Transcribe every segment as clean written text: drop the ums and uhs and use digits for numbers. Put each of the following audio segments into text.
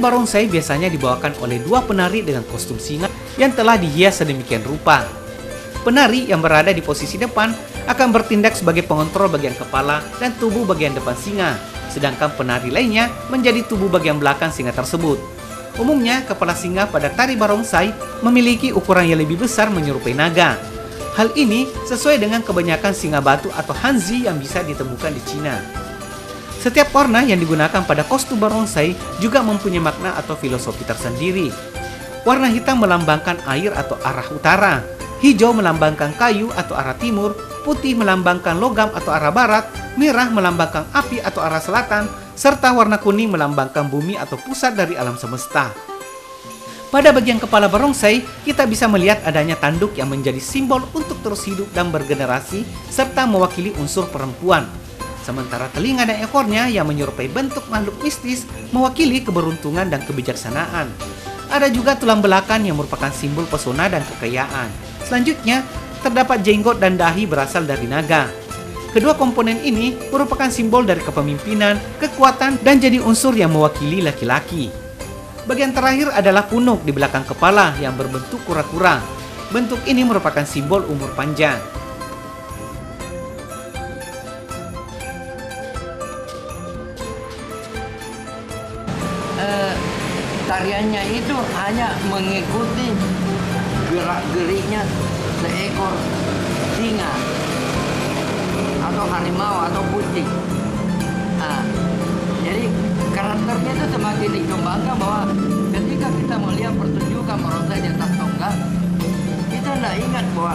barongsai biasanya dibawakan oleh dua penari dengan kostum singa yang telah dihias sedemikian rupa. Penari yang berada di posisi depan akan bertindak sebagai pengontrol bagian kepala dan tubuh bagian depan singa, sedangkan penari lainnya menjadi tubuh bagian belakang singa tersebut. Umumnya, kepala singa pada tari barongsai memiliki ukuran yang lebih besar menyerupai naga. Hal ini sesuai dengan kebanyakan singa batu atau hanzi yang bisa ditemukan di Cina. Setiap warna yang digunakan pada kostum barongsai juga mempunyai makna atau filosofi tersendiri. Warna hitam melambangkan air atau arah utara, hijau melambangkan kayu atau arah timur, putih melambangkan logam atau arah barat, merah melambangkan api atau arah selatan, serta warna kuning melambangkan bumi atau pusat dari alam semesta. Pada bagian kepala barongsai, kita bisa melihat adanya tanduk yang menjadi simbol untuk terus hidup dan bergenerasi, serta mewakili unsur perempuan. Sementara telinga dan ekornya yang menyerupai bentuk makhluk mistis mewakili keberuntungan dan kebijaksanaan. Ada juga tulang belakang yang merupakan simbol pesona dan kekayaan. Selanjutnya, terdapat jenggot dan dahi berasal dari naga. Kedua komponen ini merupakan simbol dari kepemimpinan, kekuatan, dan jadi unsur yang mewakili laki-laki. Bagian terakhir adalah punuk di belakang kepala yang berbentuk kura-kura. Bentuk ini merupakan simbol umur panjang. Tariannya itu hanya mengikuti gerak-geriknya seekor singa atau harimau atau kucing. Nah, jadi karakternya itu semakin dikembangkan bahwa ketika kita melihat pertunjukan barongsai di atas tonggak, kita tidak ingat bahwa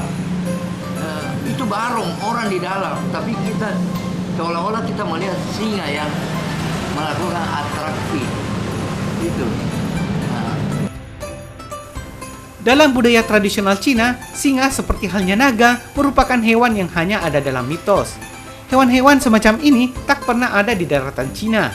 itu barong orang di dalam, tapi kita seolah-olah kita melihat singa yang melakukan atraksi itu. Dalam budaya tradisional Cina, singa seperti halnya naga merupakan hewan yang hanya ada dalam mitos. Hewan-hewan semacam ini tak pernah ada di daratan Cina.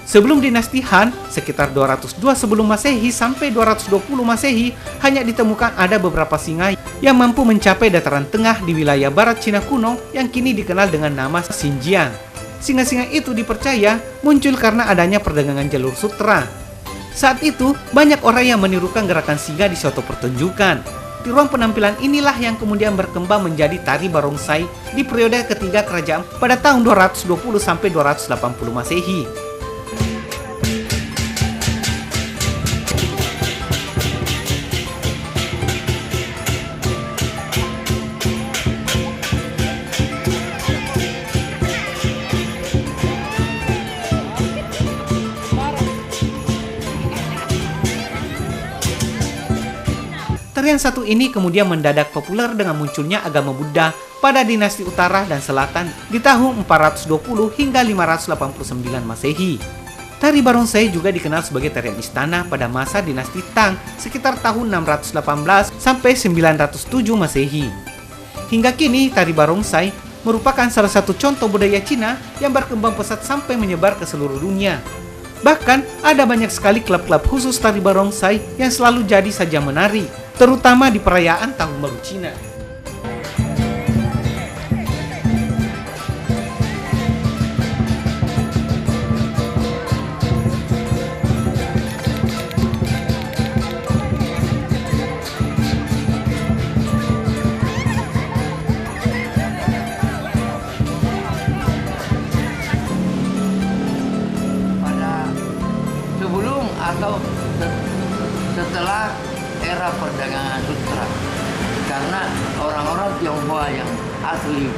Sebelum dinasti Han, sekitar 202 sebelum Masehi sampai 220 Masehi, hanya ditemukan ada beberapa singa yang mampu mencapai dataran tengah di wilayah barat Cina kuno yang kini dikenal dengan nama Xinjiang. Singa-singa itu dipercaya muncul karena adanya perdagangan jalur sutra. Saat itu, banyak orang yang menirukan gerakan singa di suatu pertunjukan. Di ruang penampilan inilah yang kemudian berkembang menjadi tari barongsai di periode ketiga kerajaan pada tahun 220 sampai 280 Masehi. Tarian satu ini kemudian mendadak populer dengan munculnya agama Buddha pada dinasti utara dan selatan di tahun 420 hingga 589 Masehi. Tari barongsai juga dikenal sebagai tarian istana pada masa dinasti Tang sekitar tahun 618 sampai 907 Masehi. Hingga kini tari barongsai merupakan salah satu contoh budaya Cina yang berkembang pesat sampai menyebar ke seluruh dunia. Bahkan ada banyak sekali klub-klub khusus tari barongsai yang selalu jadi saja menari, terutama di perayaan Tahun Baru Cina. Sebelum atau setelah era perdagangan sutra, karena orang-orang Tionghoa yang asli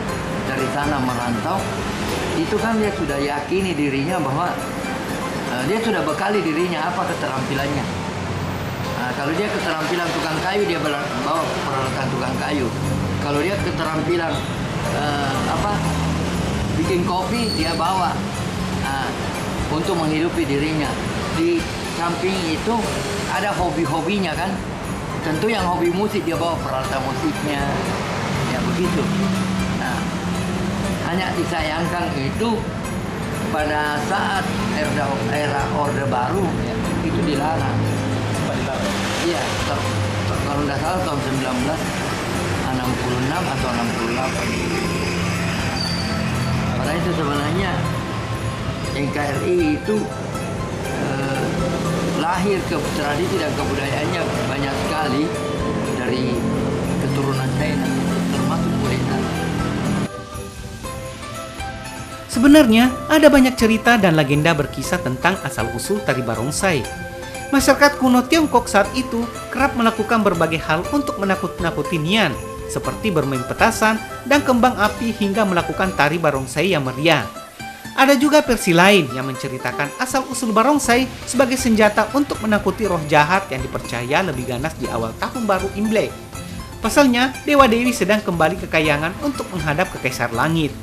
dari sana merantau itu kan dia sudah yakini dirinya bahwa dia sudah bekali dirinya apa keterampilannya. Kalau dia keterampilan tukang kayu, dia bawa peralatan tukang kayu. Kalau dia keterampilan bikin kopi, dia bawa untuk menghidupi dirinya. Di samping itu ada hobi-hobinya kan. Tentu yang hobi musik dia bawa peralatan musiknya, ya begitu. Nah, hanya disayangkan itu pada saat era Orde Baru ya, itu dilarang. Iya, kalau nggak salah tahun 1966 atau 68. Karena itu sebenarnya NKRI itu lahir ke tradisi dan kebudayaannya banyak sekali dari keturunan saya, termasuk kuliner. Sebenarnya, ada banyak cerita dan legenda berkisah tentang asal-usul tari barongsai. Masyarakat kuno Tiongkok saat itu kerap melakukan berbagai hal untuk menakut-nakuti Nian, seperti bermain petasan dan kembang api hingga melakukan tari barongsai yang meriah. Ada juga versi lain yang menceritakan asal-usul barongsai sebagai senjata untuk menakuti roh jahat yang dipercaya lebih ganas di awal tahun baru Imlek. Pasalnya, Dewa Dewi sedang kembali ke kayangan untuk menghadap ke Kaisar Langit.